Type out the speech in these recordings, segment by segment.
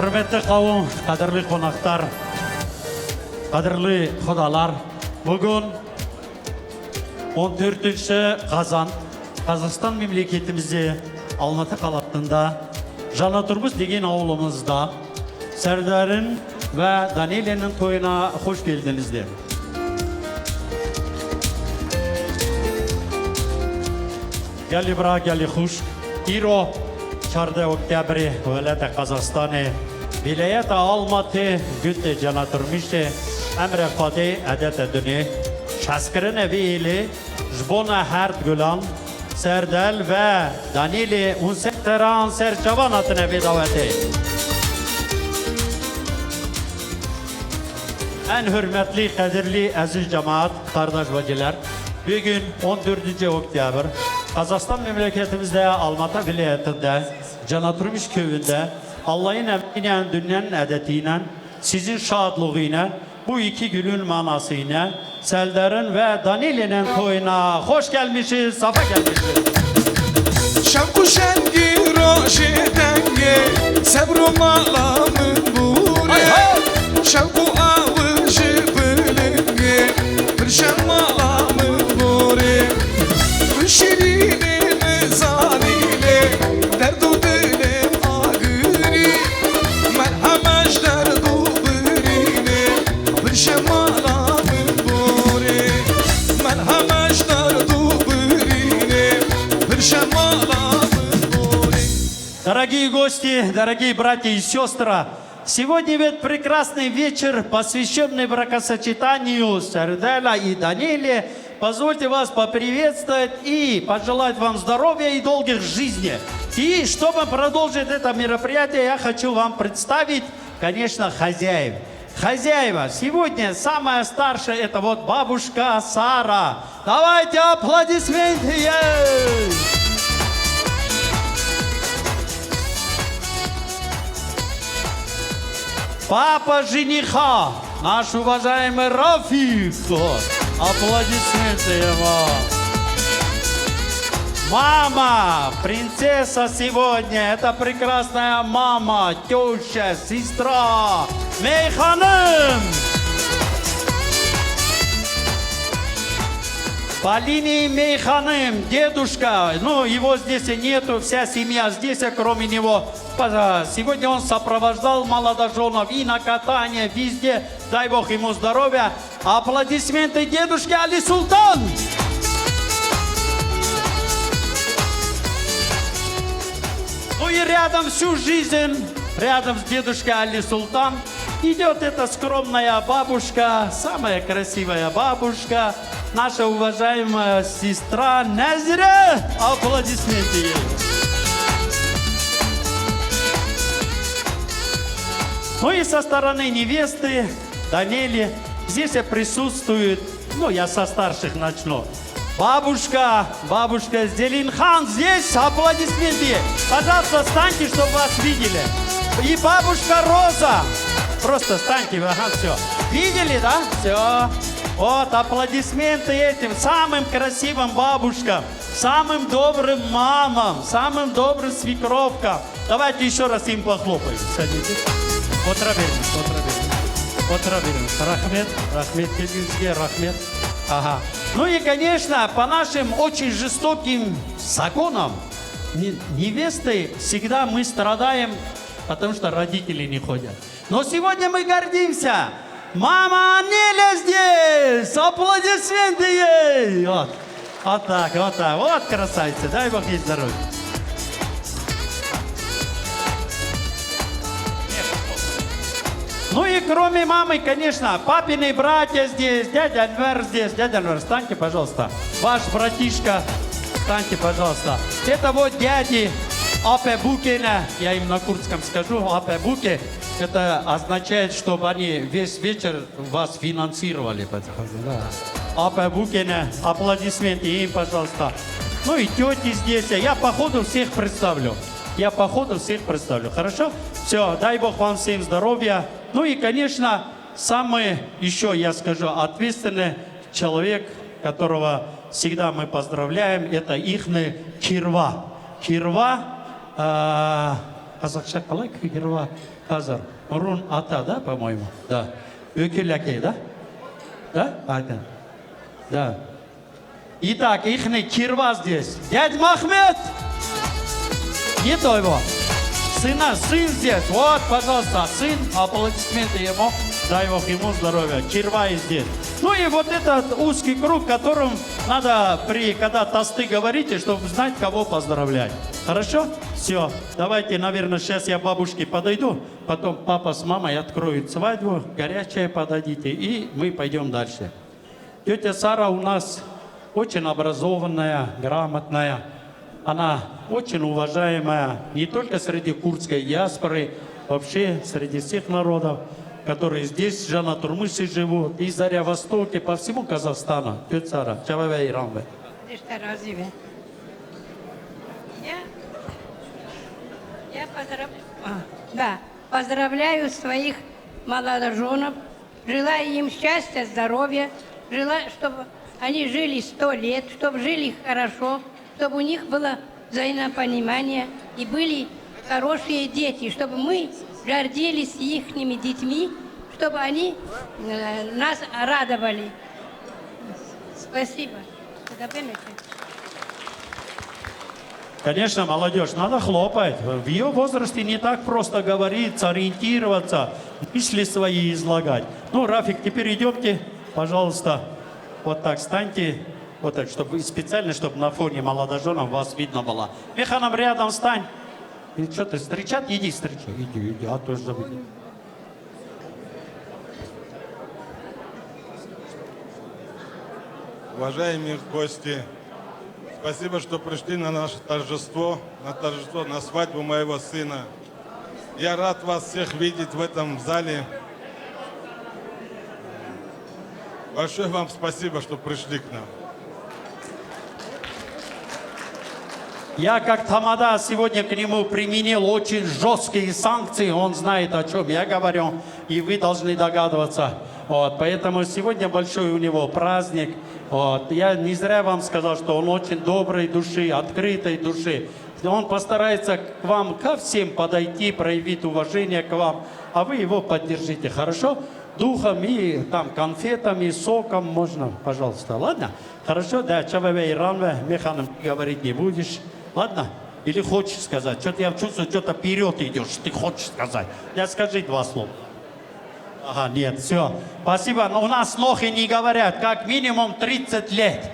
Hürmetli kavun, kadirli konaklar, kadirli xudalar. Bugün 14 Қазан, Қазақстан мемлекетімізде Алматы қаласында Жаңа Тұрмыс деген ауылымызда Сәрдәрін ve Danile'nin toyuna hoş geldinizler. Geli bra, geli hoş. İro 4 октября ولایت قزاقستان ولایت آلماتی گوت جنا ترمیشه امر خاطی عدت دنیا شسکرین ویلی جبون هرد گلان سردل و دانیلی اون سران سر جواناتن وی دعوتی en hürmetli, kadirli, aziz cemaat, kardeş bacılar, bugün 14 Oktyabr Kazakistan memleketimizde Almatı vilayetinde Cana Turmuş köyünde Allah'ın emriyle, dünyanın adetiyle, sizin şadlığıyla, bu iki günün manasıyla Seldar'ın ve Danile'nin toyuna hoş gelmişiz, safa gelmişiz. Şevku şengi roşi denge Sebru malamın buri Şevku alışı bölünge Pırşen malamın buri Şirini mezanile Derdu dilim ağırı Merhameş derdu birine Pırşen malamın buri Merhameş derdu birine Pırşen malamın buri. Дорогие гости, дорогие братья и сестры, сегодня ведь прекрасный вечер, посвященный бракосочетанию Сардаля и Даниле. Позвольте вас поприветствовать и пожелать вам здоровья и долгих жизней. И чтобы продолжить это мероприятие, я хочу вам представить, конечно, хозяев. Хозяева, сегодня самая старшая, это вот бабушка Сара. Давайте аплодисменты ей! Папа жениха, наш уважаемый Рафик. Аплодисменты ему. Мама, принцесса сегодня, это прекрасная мама, теща, сестра, Мейханым. По линии Мейханым, дедушка, ну его здесь и нету, вся семья здесь, кроме него. Сегодня он сопровождал молодоженов и на катание, везде. Дай Бог ему здоровья. Аплодисменты дедушке Али Султан. Ну и рядом всю жизнь, рядом с дедушкой Али Султан, идет эта скромная бабушка, самая красивая бабушка, наша уважаемая сестра Назира. Аплодисменты ей. Ну и со стороны невесты, Данели, здесь присутствует, ну я со старших начну. Бабушка Зелинхан здесь, аплодисменты. Пожалуйста, встаньте, чтобы вас видели. И бабушка Роза. Просто встаньте, ага, все. Видели, да? Все. Вот, аплодисменты этим самым красивым бабушкам, самым добрым мамам, самым добрым свекровкам. Давайте еще раз им похлопаем. Садитесь. Отыраберем. Рахмет, келгенсізге рахмет. Ага. Ну и, конечно, по нашим очень жестоким законам, невесты всегда мы страдаем, потому что родители не ходят. Но сегодня мы гордимся. Мама Неля здесь! Аплодисменты ей! Вот так. Вот красавица. Дай Бог ей здоровья. Ну и кроме мамы, конечно, папины братья здесь, дядя Альвер здесь. Дядя Альвер, встаньте, пожалуйста. Ваш братишка, встаньте, пожалуйста. Это вот дяди Апе Букина, я им на курдском скажу, Апе Буки. Это означает, чтобы они весь вечер вас финансировали. Апе Букина, аплодисменты им, пожалуйста. Ну и тети здесь. Я по ходу всех представлю. Хорошо? Все, дай Бог вам всем здоровья. Ну и, конечно, самый, еще я скажу, ответственный человек, которого всегда мы поздравляем, это ихний Кирва. қазақша қалай кирва қазір мұрын ата, да, по-моему? Да. Өкел әке, да? Да? Айдын. Да. Итак, ихний кирва здесь. Дядь Махмед! Нету его. Сын здесь. Вот, пожалуйста, сын, аплодисменты ему. Дай Бог ему здоровья. Кирва и здесь. Ну и вот этот узкий круг, которым надо, когда тосты говорите, чтобы знать, кого поздравлять. Хорошо? Все. Давайте, наверное, сейчас я бабушке подойду, потом папа с мамой откроют свадьбу, горячее подадите, и мы пойдем дальше. Тетя Сара у нас очень образованная, грамотная. Она очень уважаемая не только среди курдской диаспоры, вообще среди всех народов, которые здесь, Жанатурмыши живут, и Заря-Востоке, по всему Казахстану. Тетя Сара, Чававя и Рамбе. Я поздравляю своих молодоженов, желаю им счастья, здоровья, желаю, чтобы они жили 100 лет, чтобы жили хорошо, чтобы у них было взаимопонимание и были хорошие дети, чтобы мы гордились ихними детьми, чтобы они нас радовали. Спасибо. Конечно, молодежь, надо хлопать. В ее возрасте не так просто говорить, ориентироваться, мысли свои излагать. Ну, Рафик, теперь идемте, пожалуйста, вот так станьте, вот так, чтобы специально, чтобы на фоне молодоженов вас видно было. Механом рядом стань. И что ты, встречать? Иди, встречай. Иди, а то забудь. Уважаемые гости, спасибо, что пришли на наше торжество, на свадьбу моего сына. Я рад вас всех видеть в этом зале. Большое вам спасибо, что пришли к нам. Я как тамада сегодня к нему применил очень жесткие санкции, он знает, о чем я говорю, и вы должны догадываться. Вот, поэтому сегодня большой у него праздник. Вот, я не зря вам сказал, что он очень доброй души, открытой души. Он постарается к вам, ко всем подойти, проявить уважение к вам, а вы его поддержите, хорошо? Духом и там конфетами, соком можно, пожалуйста, ладно? Хорошо, да, Чававе и Ранве, Механом говорить не будешь. Ладно? Или хочешь сказать? Что-то я чувствую, что-то вперед идешь. Ты хочешь сказать? Я скажи 2 слова. Ага, нет, все. Спасибо. Но у нас лохи не говорят. Как минимум 30 лет.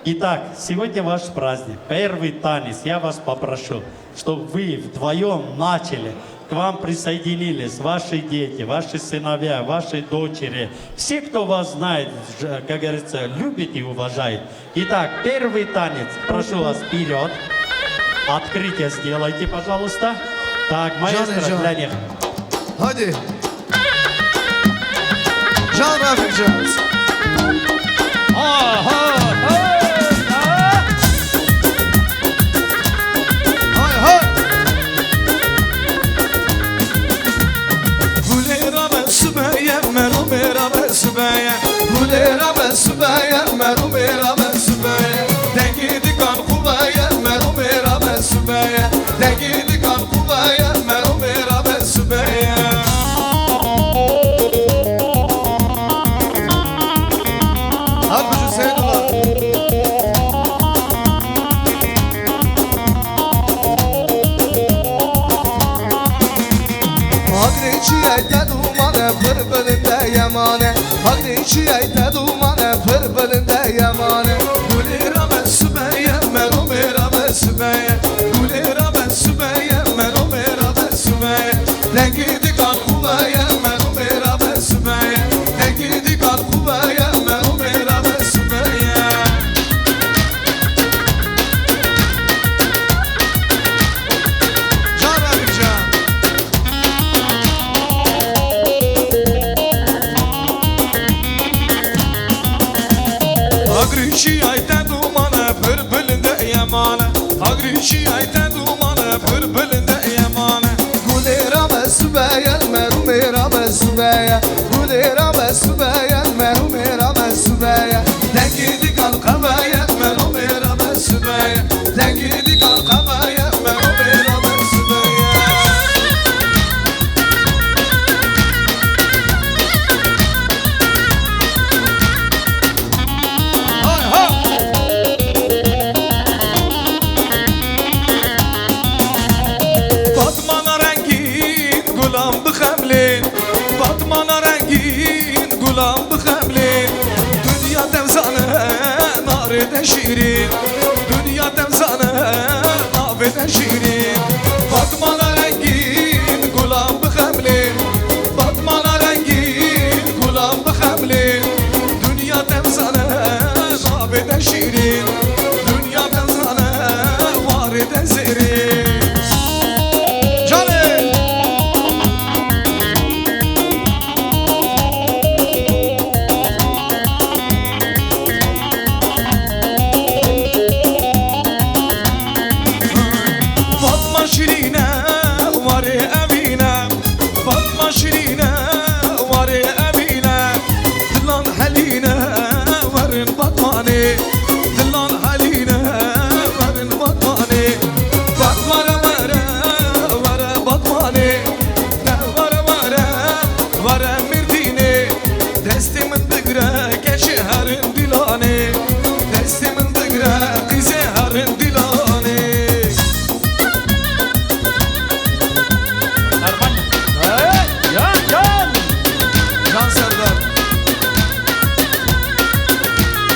Итак, сегодня ваш праздник. Первый танец. Я вас попрошу, чтобы вы вдвоем начали. К вам присоединились ваши дети, ваши сыновья, ваши дочери. Все, кто вас знает, как говорится, любит и уважает. Итак, первый танец. Прошу вас вперед. Открытие сделайте, пожалуйста. Так, маэстро для них. Hadi. Can Rafik Can. Hay hay. Hulera ben sübeye, merumera ben sübeye. Hulera ben sübeye, merumera ben sübeye. Dengidi kan kuvaya, merumera ben sübeye. Dengidi kan kuvaya, merumera ben sübeye. Halbuki sevdiler. Hagriçiyete dumane pırbılında yamane. Hagriçiyete dumane pırbılında yamane. Gulera ben sübeye, merumera ben sübeye. Gulera ben sübeye, merumera ben sübeye. Dengidi kan kuvaya, merumera ben sübeye. Dengidi kan kuvaya, merumera ben sübeye. Can Rafik Can. Agriçi ayten dumana pırbılında yamane. Agriçi ayten dumana pırbılında yamane. Gulera besbeye merumera besbeye. Gulera besbeye merumera besbeye. Dengidi kalkabeye merumera besbeye. Dengidi kalkabeye merumera besbeye. avede şirin Dünya temzane avede şirin Fatmana rengin gulam bıxemlin Fatmana rengin gulam bıxemlin Dünya temzane avede şirin Dünya temzane varede zerin Canım Fatma Şirine varı evine Fatma Şirine varı evine Dilan haline varın batmani Dilan haline varın batmani Batmara vara vara batmani Vara vara vara mirdini Destimin dıgra geçi harin dilani Destimin dıgra kızı harin dilani Can! Can Serdar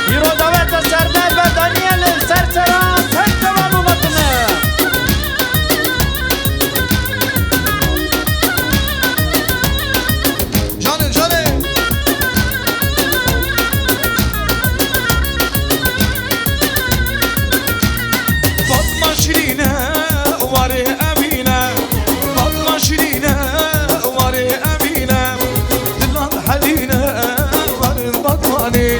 Hiro Daveta Serdar ve Daniel Serseran Serseran ulatını. Canım canım Fatma Şirine varı evine Fatma Şirine varı evine Dilan haline varın batmani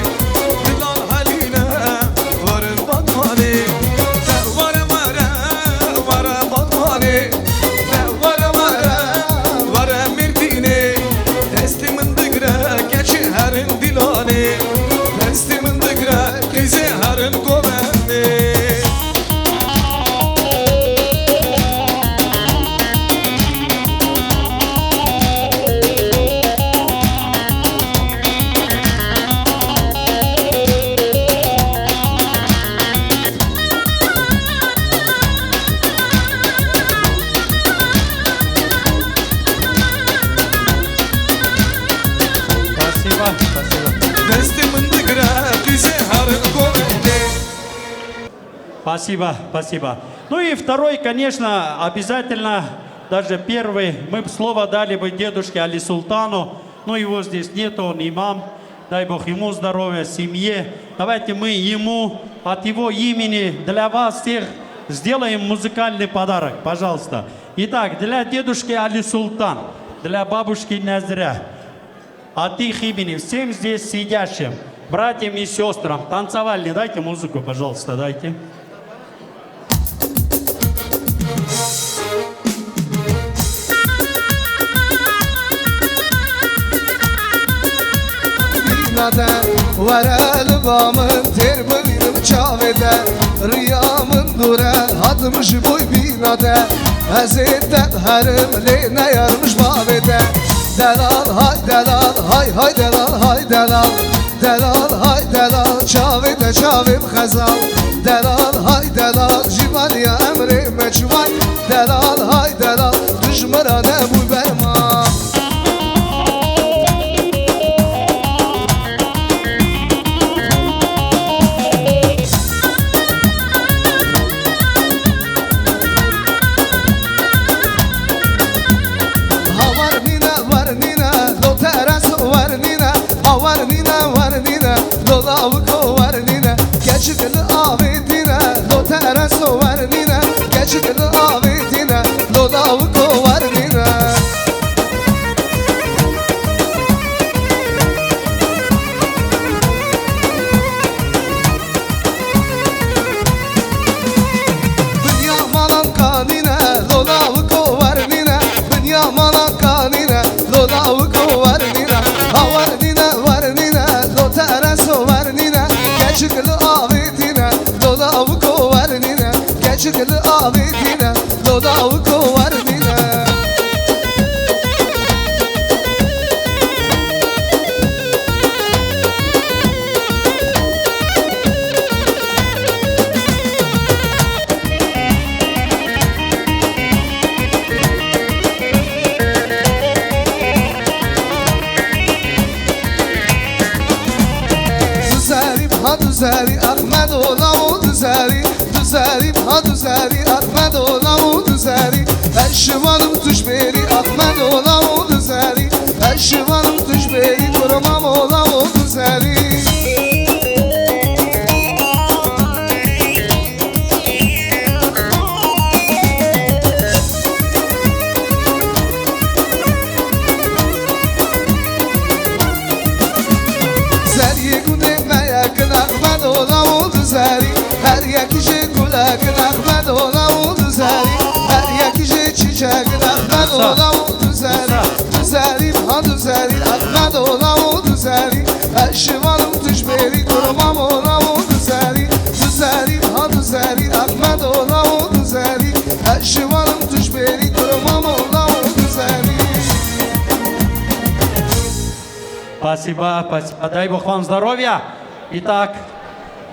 Dilan haline varın batmani Vara vara vara batmani Vara vara vara mirdini Testimin dıgra geçi herin dilani Testimin dıgra kızı herin govenni Спасибо, спасибо. Testimin dıgra kızı herin govenni Спасибо, спасибо. Ну и второй, конечно, обязательно, даже первый, мы бы слово дали бы дедушке Али Султану, но его здесь нет, он имам, дай Бог ему здоровья, семье. Давайте мы ему от его имени для вас всех сделаем музыкальный подарок, пожалуйста. Итак, для дедушки Али Султан, для бабушки Назря, от их имени, всем здесь сидящим, братьям и сестрам, танцевальные, дайте музыку, пожалуйста, дайте. Binade Verel bamın terbinim çavede Riyamın dure Hadmış boy binade Ezetten herim leyne yarmış bavede Delal hay delal hay hay delal hay delal Delal hay delal çavede çavim khazal Delal hay delal jivaliya emri meçvay Delal hay delal düşmana bu berma Dolavko varnina, geçikli avidina, do teraso varnina, geçikli avidina, dolavko varnina. Dünya malan kanina, dolavko varnina, dünya malan kanina, dolavko varnina, varnina varnina, do teraso varnina, geçikli avidina, dolavko varnina, geçikli avidina, dolavko varnina. Güzelim ha düzeli Ahmet ola o düzeli Düzelim ha düzeli Ahmet ola o düzeli Eşivanım tuş beri Ahmet ola o düzeli Eşivanım tuş beri Kurmam ola o düzeli her yakışı kulakın Ahmet ola o düzeli her yakışı çiçeğin Ahmet ola o düzeli düzelim ha düzeli Ahmet ola o düzeli eşivanım tüşberi kurmam ola o düzeli düzelim ha düzeli Ahmet ola o düzeli eşivanım tüşberi kurmam ola o düzeli. Спасибо, спасибо. Дай Бог вам здоровья. Итак,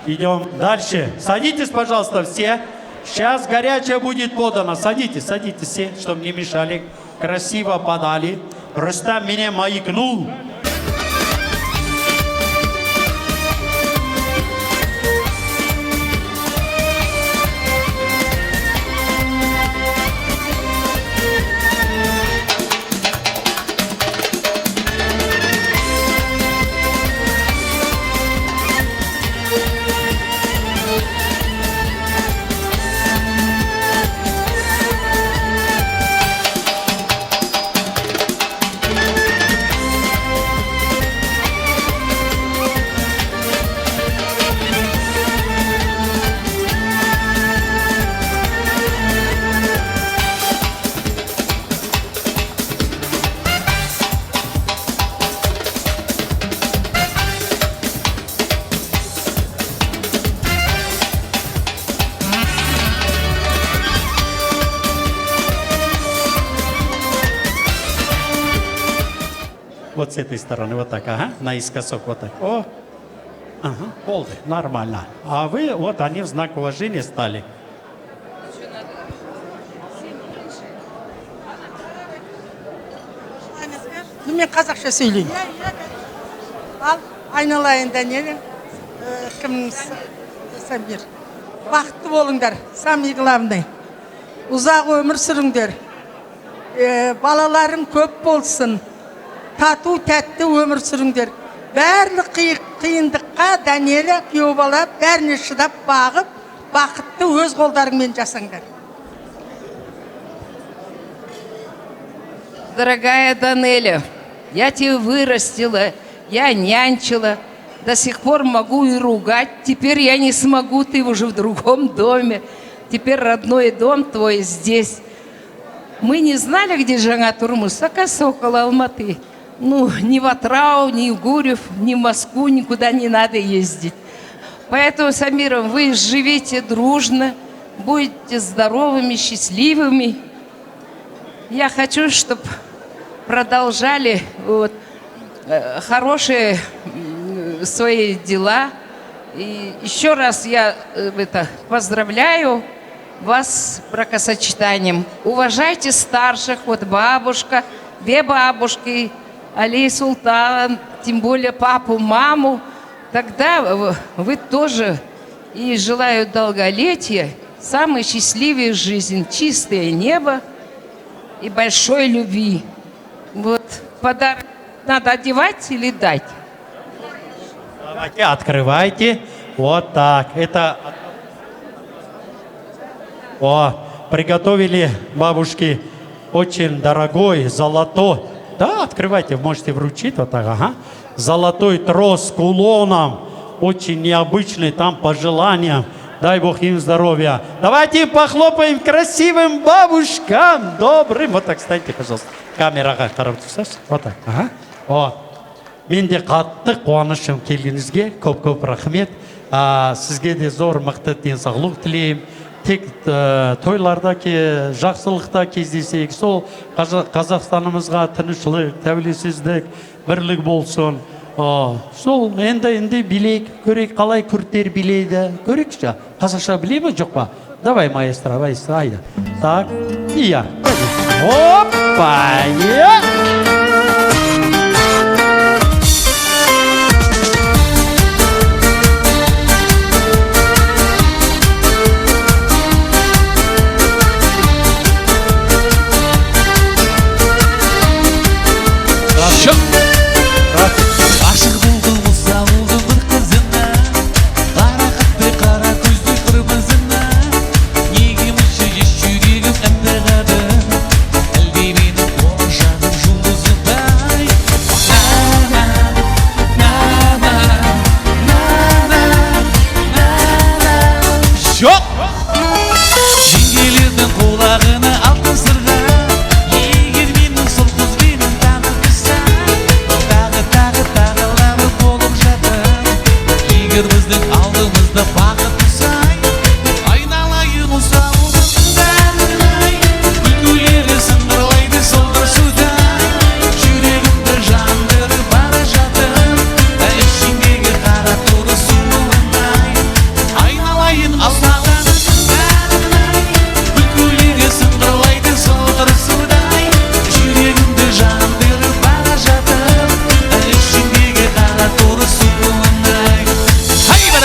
идем дальше. Садитесь, пожалуйста, все. Сейчас горячее будет подано. Садитесь, садитесь все, чтобы не мешали. Красиво подали. Рустам меня маякнул. Вот с этой стороны, вот так, ага, наискосок, вот так. О, ага, полды, нормально. А вы, вот они в знак уважения стали. Ну, мен қазақша сөйлеймін. Ал айналайын Данелия, кім Самир. Бақытты болыңдар, самый главный. Ұзақ өмір сүріңдер. Балаларың көп болсын. Тату тәтті өмір сүріңдер. Бәрлік қиындыққа Данелия күйеу бала бәріне шыдап бағып, бақытты өз қолдарыңмен жасаңдар. Дорогая Данеля, я тебя вырастила, я нянчила, до сих пор могу и ругать. Теперь я не смогу, ты уже в другом доме. Теперь родной дом твой здесь. Мы не знали, где Жаңа-Турмус, около Алматы. Ну, ни в Атрау, ни в Гурьев, ни в Москву, никуда не надо ездить. Поэтому, Самиром, вы живите дружно, будете здоровыми, счастливыми. Я хочу, чтобы продолжали вот, хорошие свои дела. И еще раз я поздравляю вас с бракосочетанием. Уважайте старших, вот бабушка, две бабушки, Али Султан, тем более папу, маму. Тогда вы тоже и желаю долголетия, самой счастливой жизни, чистое небо и большой любви. Вот подарок надо одевать или дать? Давайте, открывайте. Вот так. Это... О, приготовили бабушки очень дорогой, золотой. Да, открывайте, можете вручить. Вот так, ага. Золотой трос с кулоном. Очень необычный, там пожелания. Дай Бог им здоровья. Давайте похлопаем красивым бабушкам. Добрым. Вот так, встаньте, пожалуйста. Камераға қарап тұрсаңыз. Вот так. Ага. О. Мен де қатты қуанышым келгеніңізге. Көп-көп рахмет. Сізге де зор мықты денсаулық тілеймін. Тек тойларда жақсылықта кездесейік. Сол Қазақстанымызға тыныштық, тәуелсіздік, бірлік болсын. Сол енді билейік, көрейік қалай күрттер билейді. Көрейікші, қазақша білей ме жоқ па? Давай, маэстро, айда. Так, и я. Опа,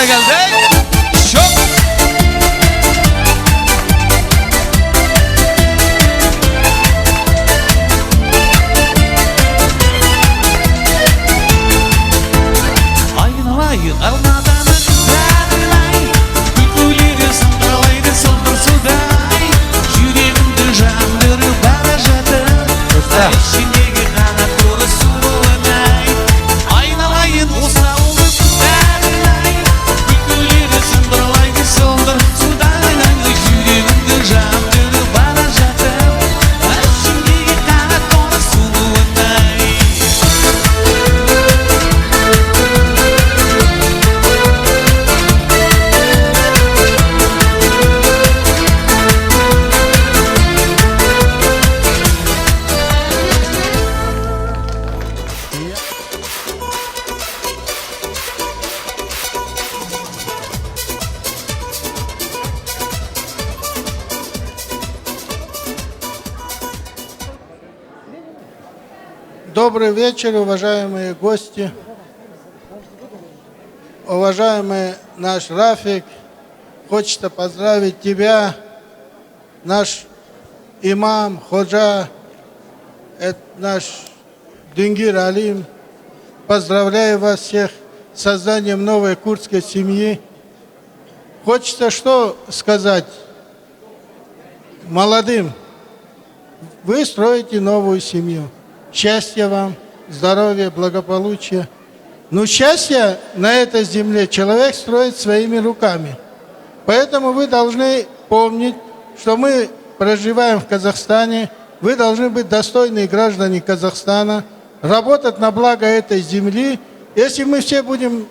da geldi. Çok. Aynalayın almadanın darılay. Gülleri sındıralaydı sıldır suday. Yüreğimde jandırı barajatı. Şimdiki kanat dolu sulanay. Aynalayın olsa olur darılay. Gülleri sındıralaydı sıldır suday. Yüreğimde jandırı barajatı. Şimdiki kanat dolu sulanay. Добрый вечер, уважаемые гости, уважаемый наш Рафик. Хочется поздравить тебя, наш имам, ходжа, это наш Дингир Алим. Поздравляю вас всех с созданием новой курдской семьи. Хочется что сказать молодым? Вы строите новую семью. Счастья вам, здоровья, благополучия. Но счастье на этой земле человек строит своими руками. Поэтому вы должны помнить, что мы проживаем в Казахстане. Вы должны быть достойные граждане Казахстана, работать на благо этой земли. Если мы все будем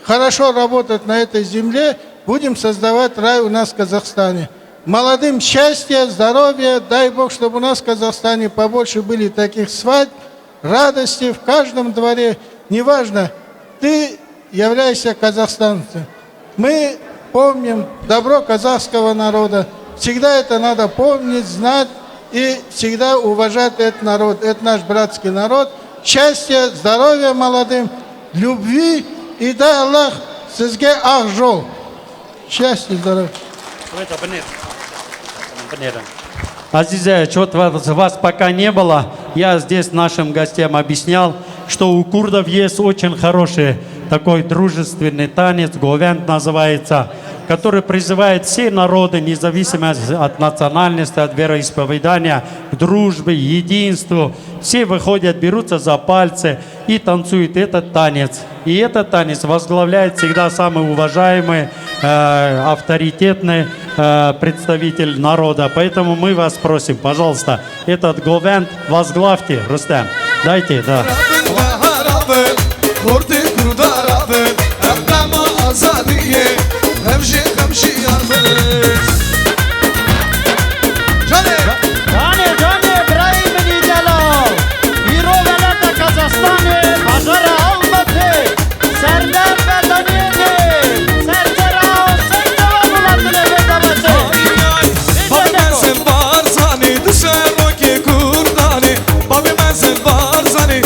хорошо работать на этой земле, будем создавать рай у нас в Казахстане. Молодым счастья, здоровья, дай Бог, чтобы у нас в Казахстане побольше были таких свадьб, радости в каждом дворе. Неважно, ты являешься казахстанцем. Мы помним добро казахского народа. Всегда это надо помнить, знать и всегда уважать этот народ. Это наш братский народ. Счастья, здоровья молодым, любви и дай Аллах сізге ақ жол. Счастья, здоровья. Азиза, что-то вас пока не было. Я здесь нашим гостям объяснял, что у курдов есть очень хороший такой дружественный танец, говент называется, который призывает все народы, независимо от национальности, от вероисповедания, к дружбе, единству. Все выходят, берутся за пальцы и танцуют этот танец. И этот танец возглавляет всегда самый уважаемый, авторитетный представитель народа. Поэтому мы вас просим, пожалуйста, этот говент возглавьте, Рустем. Дайте, да. Barzani,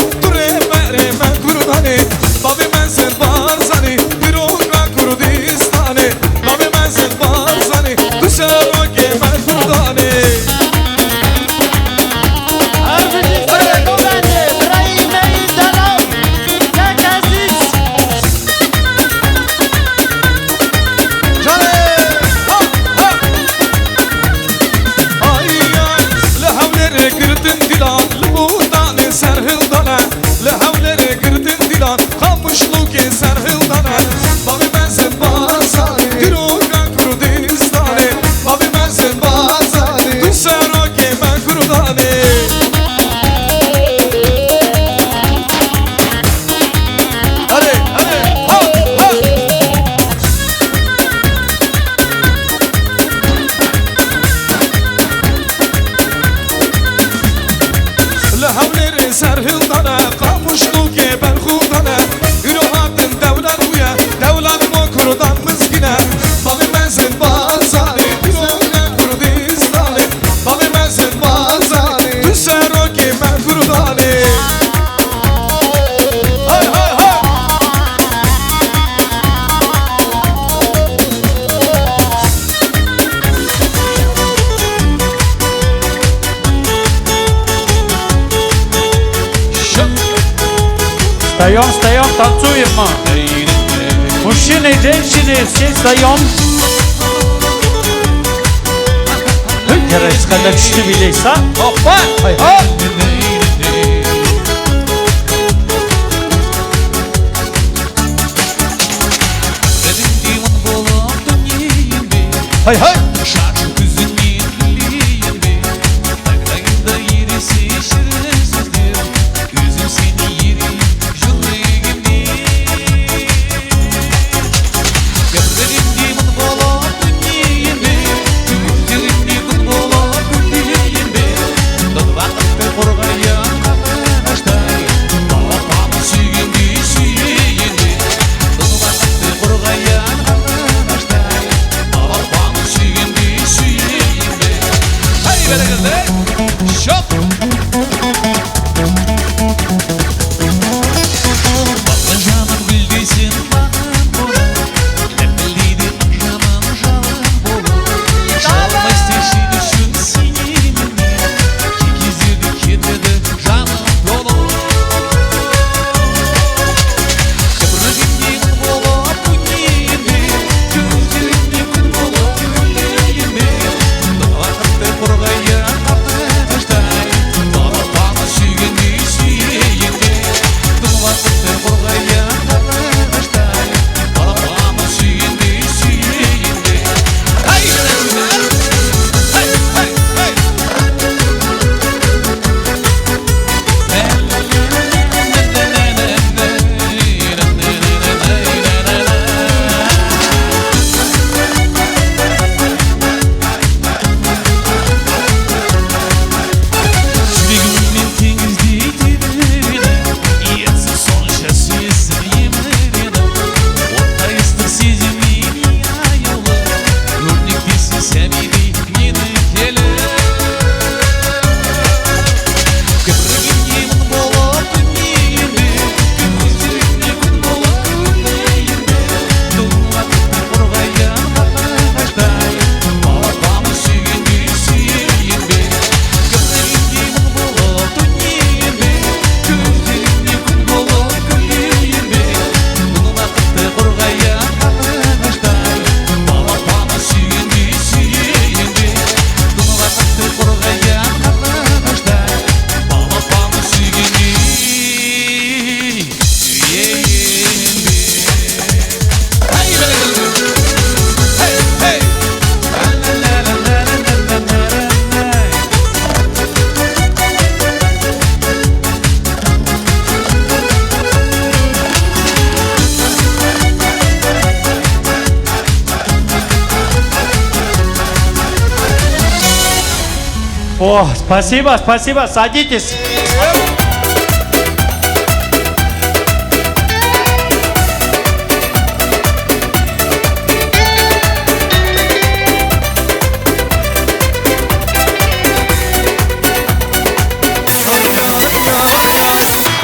Встаем, танцуем мы. Мужчины, женщины, все встаем. Геройс, когда чты билейс, а? Опа! Хай! О, спасибо, садитесь.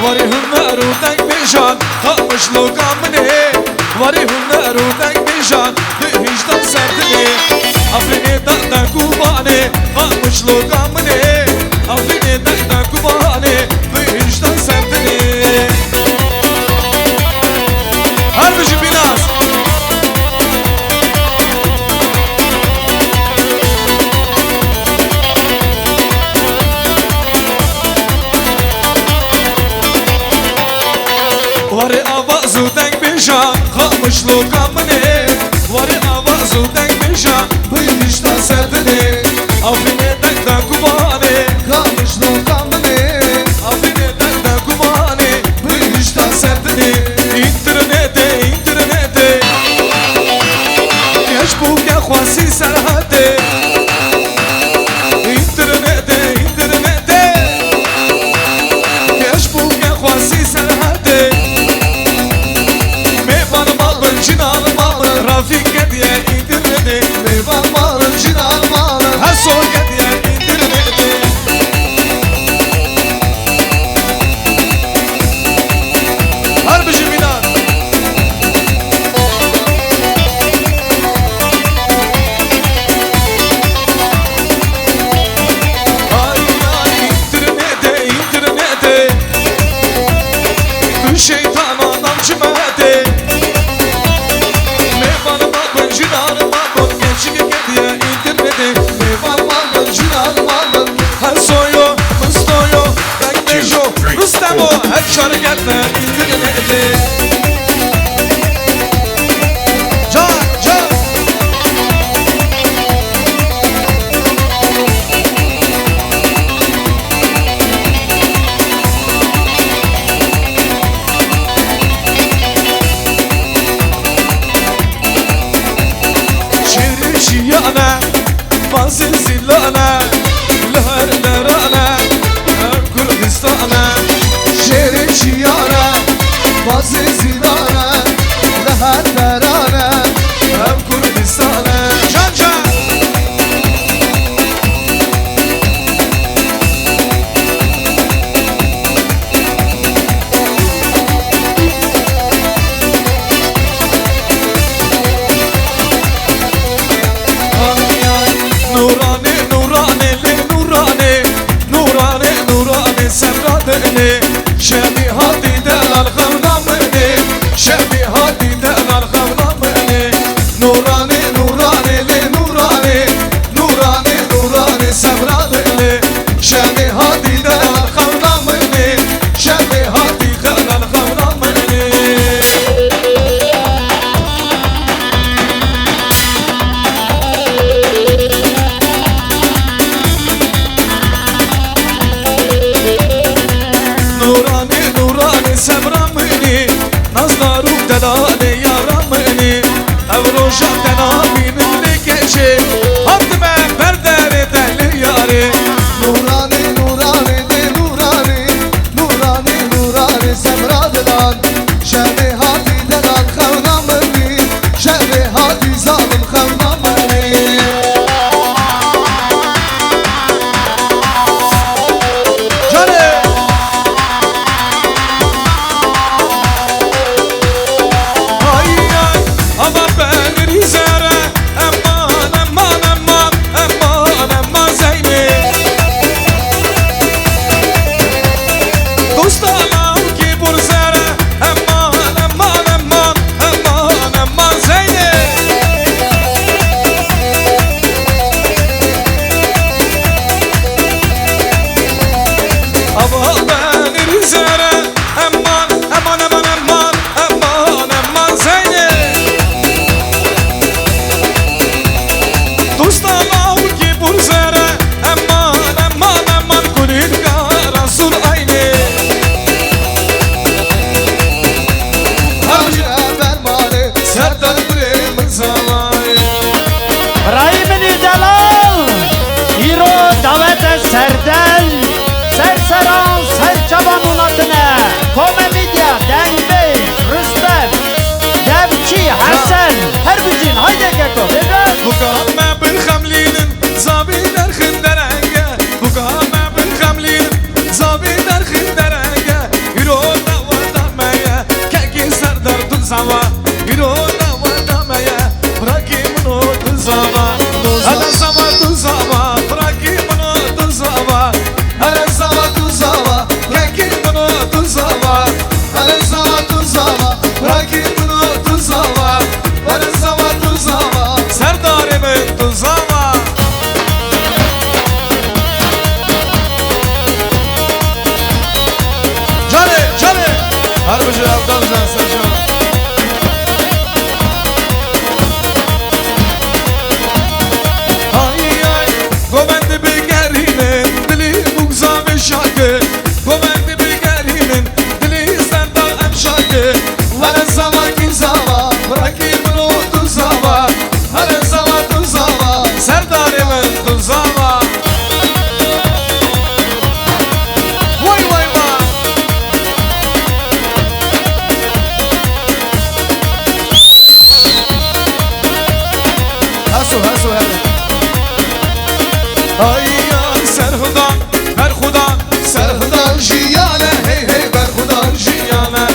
واري هنارو تنگ بیشان خاموش لوکامنه واري هنارو تنگ بیشان هیچ سردنه افرینه تا کوبانه خاموش لوکامنه افرینه تا کوبانه هیچ سردنه هر بجی بیناس واري آوازو تنگ بیشان خاموش لوکامنه واري آوازو تنگ بیشان هیچ سردنه افرینه تا کوبانه خاموش لوکامنه افرینه تا کوبانه هیچ سردنه اینترنته یش بوک خواسی سرحته اینترنته یش بوک خواسی سرحته میبانم آلبن چینالم مسویو مستویو بگنشو رستمو هر شرکتنا اینگرین ایده جان جان شیرشیانه باز زیلانه لهر لرانه کردستانه شیرشیانه باز زیلانه لهر لرانه کردستانه جان جان نورانه نورانه نورانه نورانه نورانه سمرانه شبی هادی دلال خونامنه شبی هادی دلال خونامنه نورانه نورانه نورانه نورانه نورانه سمرانه شبی هادی دلال خونامنه شبی هادی دلال خونامنه نورانه نورانه سمرامنی نازدارو دلاله یارامنی اوروشا تنامین لکشه حتما بردر دل یاره نورانه نورانه نورانه نورانه نورانه سمرادلان شبه هادی دلال خونامنی شبه هادی ظالم خونامنی جانه ama ben rizere aman aman aman aman aman Zeynep Dostlarım ki burzere aman aman aman aman aman Zeynep ama ben rizere aman aman aman aman aman aman Zeynep دوستان که برزره امان امان امان کنید که رسول aynı Harcı vermane sertten buraya zaman Rahimini Celal, İro davete serdel, serseran serçabanın adına, komedya, Dengbey, Rüstem, Devçi, Hasan, Herbicin, haydi keko, biraz. Bu kahme bin hamlinin zabitler xinderenge Bu kahme bin hamlinin zabitler xinderenge Yiro dava damaya keki serdar tuzava Yiro dava damaya bırakayım onu tuzava Hada sama tuzava bırakayım onu tuzava Hada sama tuzava keki onu tuzava Hada sama tuzava bırakayım onu tuzava Hada sama tuzava serdarımın tuzava Canı canı Harbacı Avdan Sercan Ay ay Gomendi bigerinin dili bugza ve şarkı Gomendi bigerinin dili serdar em şarkı Her zaman ki zava bırakayım onu tuzava Her zaman tuzava serdarımın tuzava Vay vay vay Hasu hasu hadi Ay ay serhudan berhudan serhudan jiyane hey hey berhudan jiyane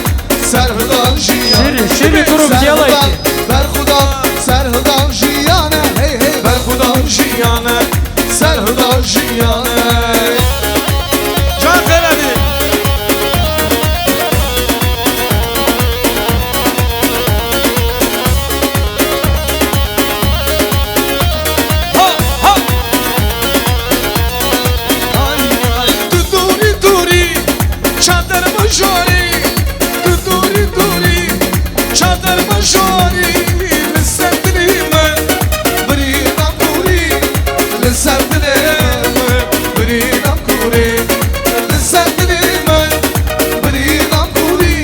serhudan jiyane Şirin grup делайте. berhudan serhudan jiyane hey hey berhudan jiyane serhudan jiyane Can Feradi Ha ha مجاري لسه دليما برينا كوري لسه دليما برينا كوري لسه دليما برينا كوري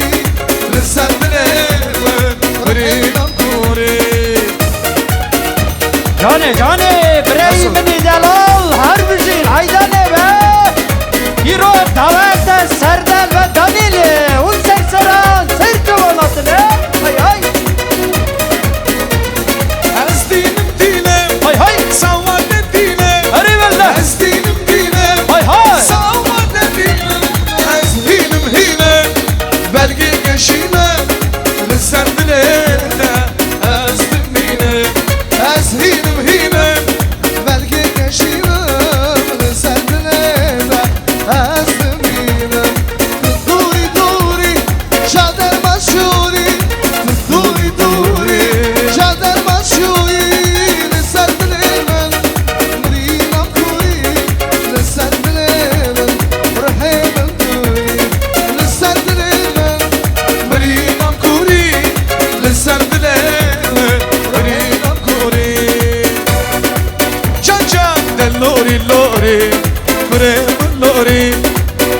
لسه دليما برينا كوري Cane Breyimini Delal Harbicin Haydane ve Hiro Davete Serdar ve Danili Un Serseran Serçovanatı ne? Hay hay از دینم دینم hay hay سواد دینم Hariverle از دینم دینم hay hay سواد دینم از هینم هینم belge geçinem لسر دلته از دمینم از هینم هینم belge geçinem لسر دلته از دمینم دوری دوری شادر مشوری دوری دوری شادر مشوری لسر دلمن مرینم کوری لسر دلمن رحمم کوری لسر دلمن مرینم کوری لسر دلمن مرینم کوری جان جان دلوری لوری کرم لوری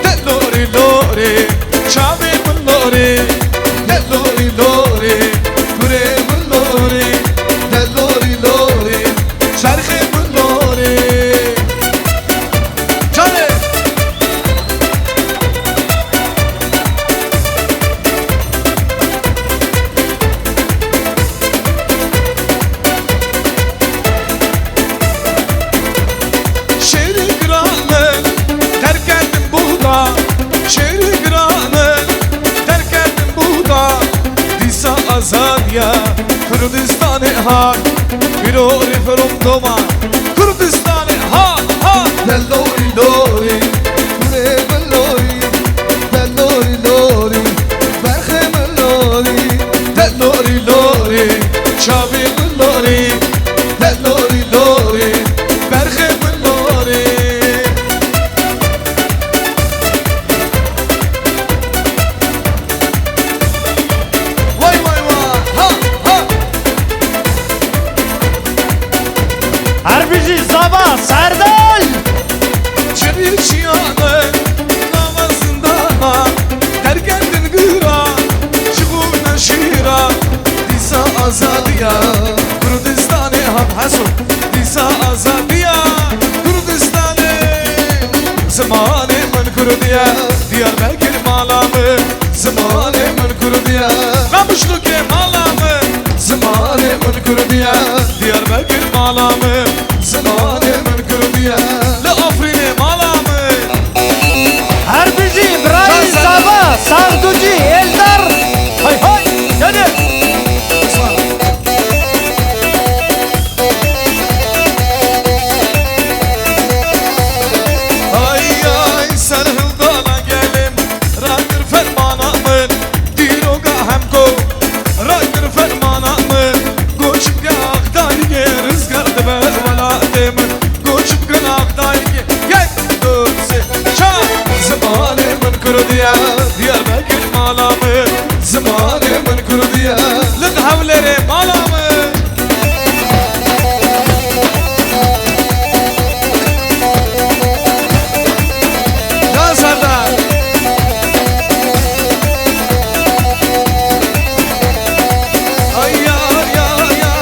دلوری لوری چاوی لوری دلوری لوری کرم لوری دلوری لوری چرخ لوری جانه شعر گرانه در کردم بودا شعر گرانه در کردم بودا دیسا آزادیا کردستان ها بیروری فرم دوما کردستان ها دلوری لوری کرم لوری دلوری لوری برخم لوری دلوری لوری چاوی لوری دلوری لوری برخم لوری وای وای وای ها ها Harbici Sabah Serdal Cemil çiyanı namazında terk ettin gıra çıkuna şira disa azadiya Kürdistan'ı ham hasu disa azadiya Kürdistan'ı zamanı men Kürdiya Diyarbakır malamı zamanı men Kürdiya Kamışlı ke malamı zamanı men Kürdiya Diyarbakır malamı zamanı men Kürdiya La Afrin'e malamı Harbici İbrahim Sabah Sarduci Eldar Hay hay Gene Ay ay sarhıldana gelim Radır fermanamın Diroga hemko Radır fermanamın Koçup gâhdayge Rızgardı be velademin Koçup gâhdayge Gel dörse Çal Zamanımın kurdiya Diyarbakır malamı Zamanımın kurdiya Lın havleri malamı Ya Serdar Ay ya ya ya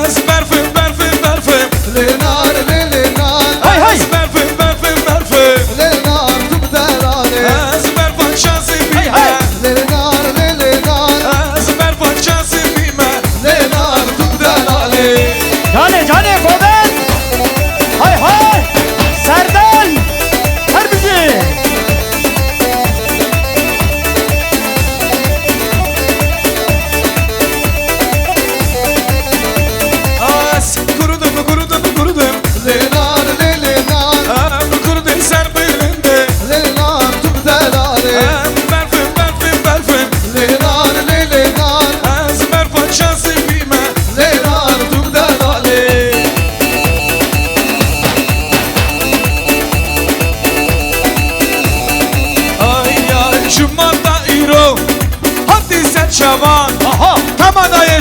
Ez berfim berfim berfim Lenar le lenar Hay hay Ez berfim berfim berfim Lenar tubdelane Ez berfim şansı Hay hay bime Lenar le lenar Ez berfim şansı bime Lenar tubdelane Cane Goben Hay hay Serdal Harbici Az kurudum Lenar le lenar Am kurudum serbilinde Lenar tubdelane Am berfim berfim Lenar le lenar Az berfim şansı bime Lenar tubdelane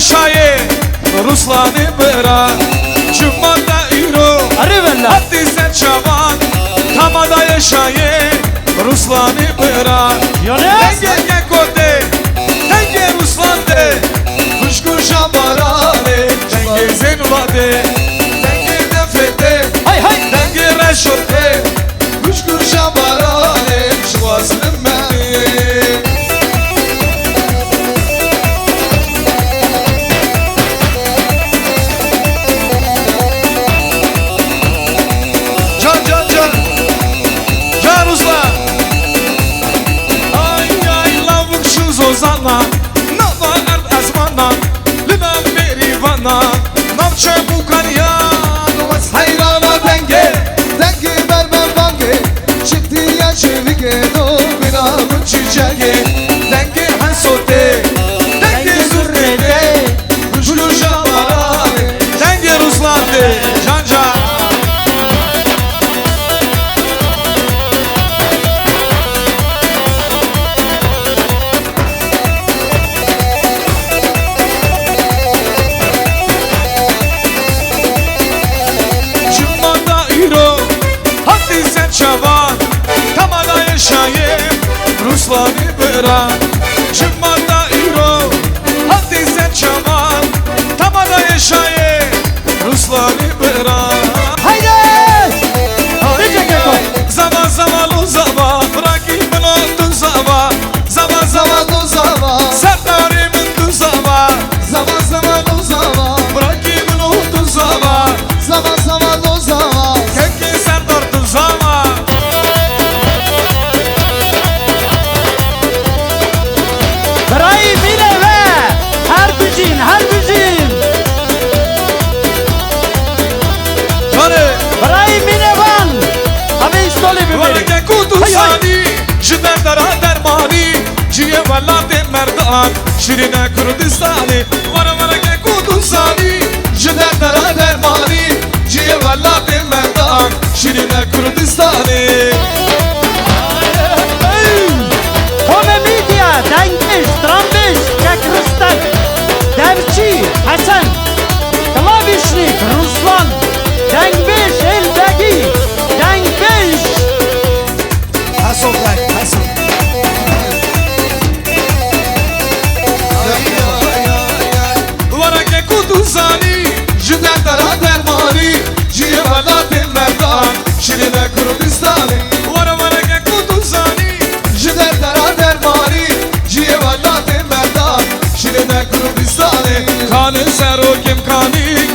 yaşayı Ruslan'ı bırak Cumada İro Arı ver lan. Hadi sen çaban Tamada yaşayı Ruslan'ı bırak Yunus. Denge kote Denge Ruslan de Kuşkuşa barane Denge zenulade Denge nefrete Hay hay. Denge reşote Kuşkuşa barane Şuvasın beni Can Ruslan Ay lavuk şu zozana Nava erd azmana Linan merivana Navçe bukanyan Vas hayrana denge Denge vermem bange Çıktı ya çevike Do binamın çiçeği Denge hansote Denge zürrede Kuşlu şamarane Denge Ruslan de Can can Cumada İro Hadi sen çaban Tamada yaşayım Ruslan'ı bırak Cumada İro Hadi sen çaban Tamada yaşayım Ruslan'ı bırak Haydi. Nece keko. Zaman zaman o zaman Rakimin oldun zaman Zaman zaman o zaman Serdarimin du zaman Zaman zaman o zaman Rakimin oldun zaman Zaman zaman o zaman Kekke Serdar du zaman Brahim yine ve Harbüzin, Harbüzin. Canı Brahim yine van. Abi istoli bir beri. Varke kutu sani Jiden dara dermani Ciye vallate merdan Şirine Kurdistani Varke kutu sani Jiden dara dermani Ciye vallate merdan Şirine Kurdistani Kome Midya, Dengiz, Trambiş, Kekristan, Devçi, Hasan, Klavişnik, Ruslan, Dengbiş, Elbegi, Dengbiş. Hasan Bey, Hasan Varke kutu sani Jiden dara dermani Ciye vallate merdan Şirine Kurdistani Varke kutu sani Jiden dara dermani Ciye vallate merdan Şirine Kurdistani Kanı sero kim kani